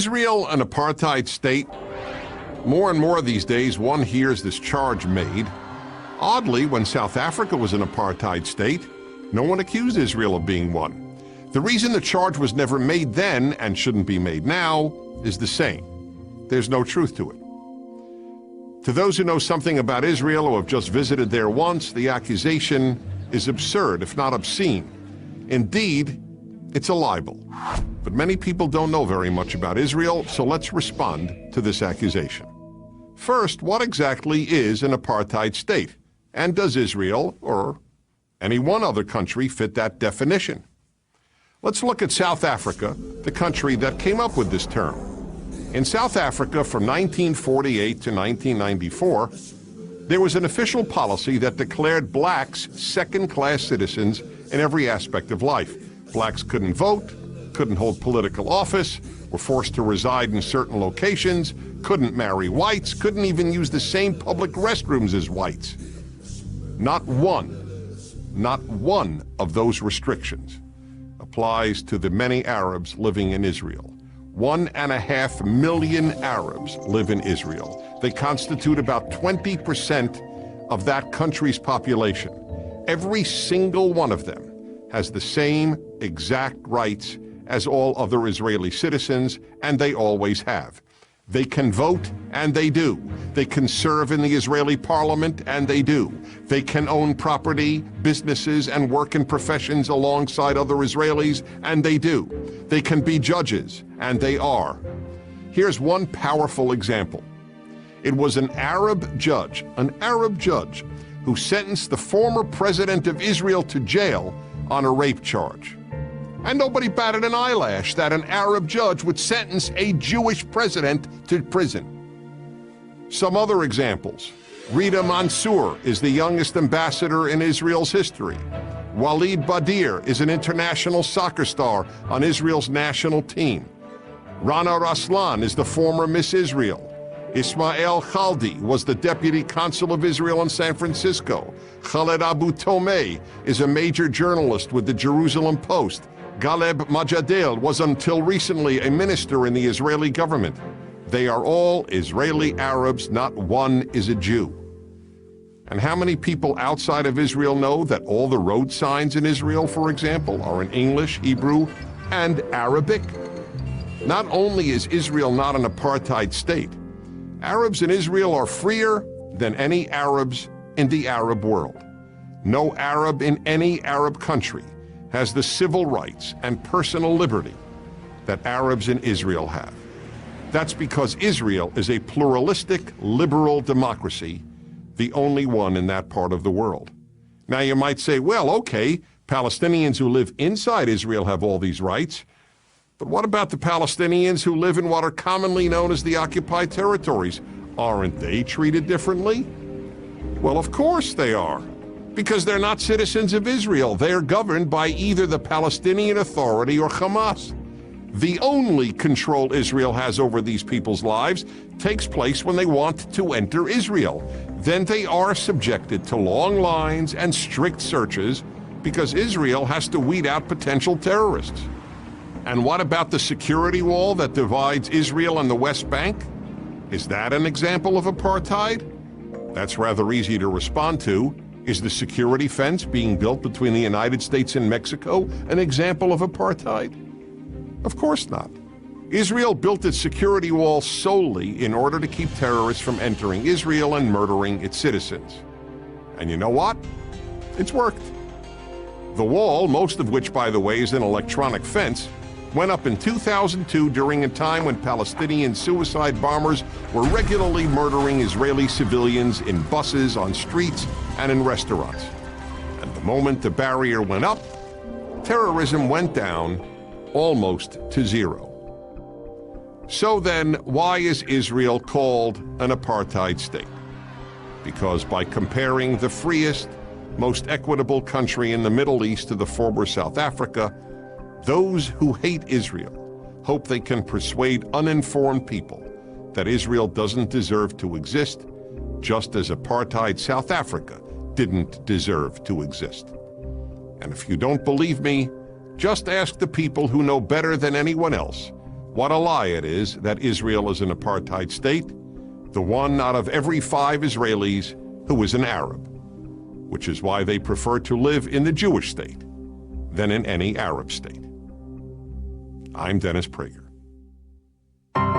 Israel an apartheid state? More and more these days, one hears this charge made. Oddly, when South Africa was an apartheid state, no one accused Israel of being one. The reason the charge was never made then, and shouldn't be made now, is the same. There's no truth to it. To those who know something about Israel or have just visited there once, the accusation is absurd, if not obscene. Indeed, it's a libel. But many people don't know very much about Israel, so let's respond to this accusation. First, what exactly is an apartheid state? And does Israel, or any one other country, fit that definition? Let's look at South Africa, the country that came up with this term. In South Africa from 1948 to 1994, there was an official policy that declared blacks second-class citizens in every aspect of life. Blacks couldn't vote, couldn't hold political office, were forced to reside in certain locations, couldn't marry whites, couldn't even use the same public restrooms as whites. Not one of those restrictions applies to the many Arabs living in Israel. 1.5 million Arabs live in Israel. They constitute about 20% of that country's population. Every single one of them has the same exact rights as all other Israeli citizens, and they always have. They can vote, and they do. They can serve in the Israeli parliament, and they do. They can own property, businesses, and work in professions alongside other Israelis, and they do. They can be judges, and they are. Here's one powerful example. It was an Arab judge, who sentenced the former president of Israel to jail on a rape charge. And nobody batted an eyelash that an Arab judge would sentence a Jewish president to prison. Some other examples. Rita Mansour is the youngest ambassador in Israel's history. Walid Badir is an international soccer star on Israel's national team. Rana Raslan is the former Miss Israel. Ismail Khaldi was the deputy consul of Israel in San Francisco. Khaled Abu Tomei is a major journalist with the Jerusalem Post. Galeb Majadel was until recently a minister in the Israeli government. They are all Israeli Arabs, not one is a Jew. And how many people outside of Israel know that all the road signs in Israel, for example, are in English, Hebrew, and Arabic? Not only is Israel not an apartheid state, Arabs in Israel are freer than any Arabs in the Arab world. No Arab in any Arab country has the civil rights and personal liberty that Arabs in Israel have. That's because Israel is a pluralistic, liberal democracy, the only one in that part of the world. Now you might say, well, okay, Palestinians who live inside Israel have all these rights, but what about the Palestinians who live in what are commonly known as the occupied territories? Aren't they treated differently? Well, of course they are. Because they're not citizens of Israel. They are governed by either the Palestinian Authority or Hamas. The only control Israel has over these people's lives takes place when they want to enter Israel. Then they are subjected to long lines and strict searches because Israel has to weed out potential terrorists. And what about the security wall that divides Israel and the West Bank? Is that an example of apartheid? That's rather easy to respond to. Is the security fence being built between the United States and Mexico an example of apartheid? Of course not. Israel built its security wall solely in order to keep terrorists from entering Israel and murdering its citizens. And you know what? It's worked. The wall, most of which, by the way, is an electronic fence, went up in 2002 during a time when Palestinian suicide bombers were regularly murdering Israeli civilians in buses, on streets, and in restaurants. And the moment the barrier went up, terrorism went down almost to zero. So then, why is Israel called an apartheid state? Because by comparing the freest, most equitable country in the Middle East to the former South Africa, those who hate Israel hope they can persuade uninformed people that Israel doesn't deserve to exist, just as apartheid South Africa didn't deserve to exist. And if you don't believe me, just ask the people who know better than anyone else What a lie it is that Israel is an apartheid state, the one out of every 5 Israelis who is an Arab, which is why they prefer to live in the Jewish state than in any Arab state. I'm Dennis Prager.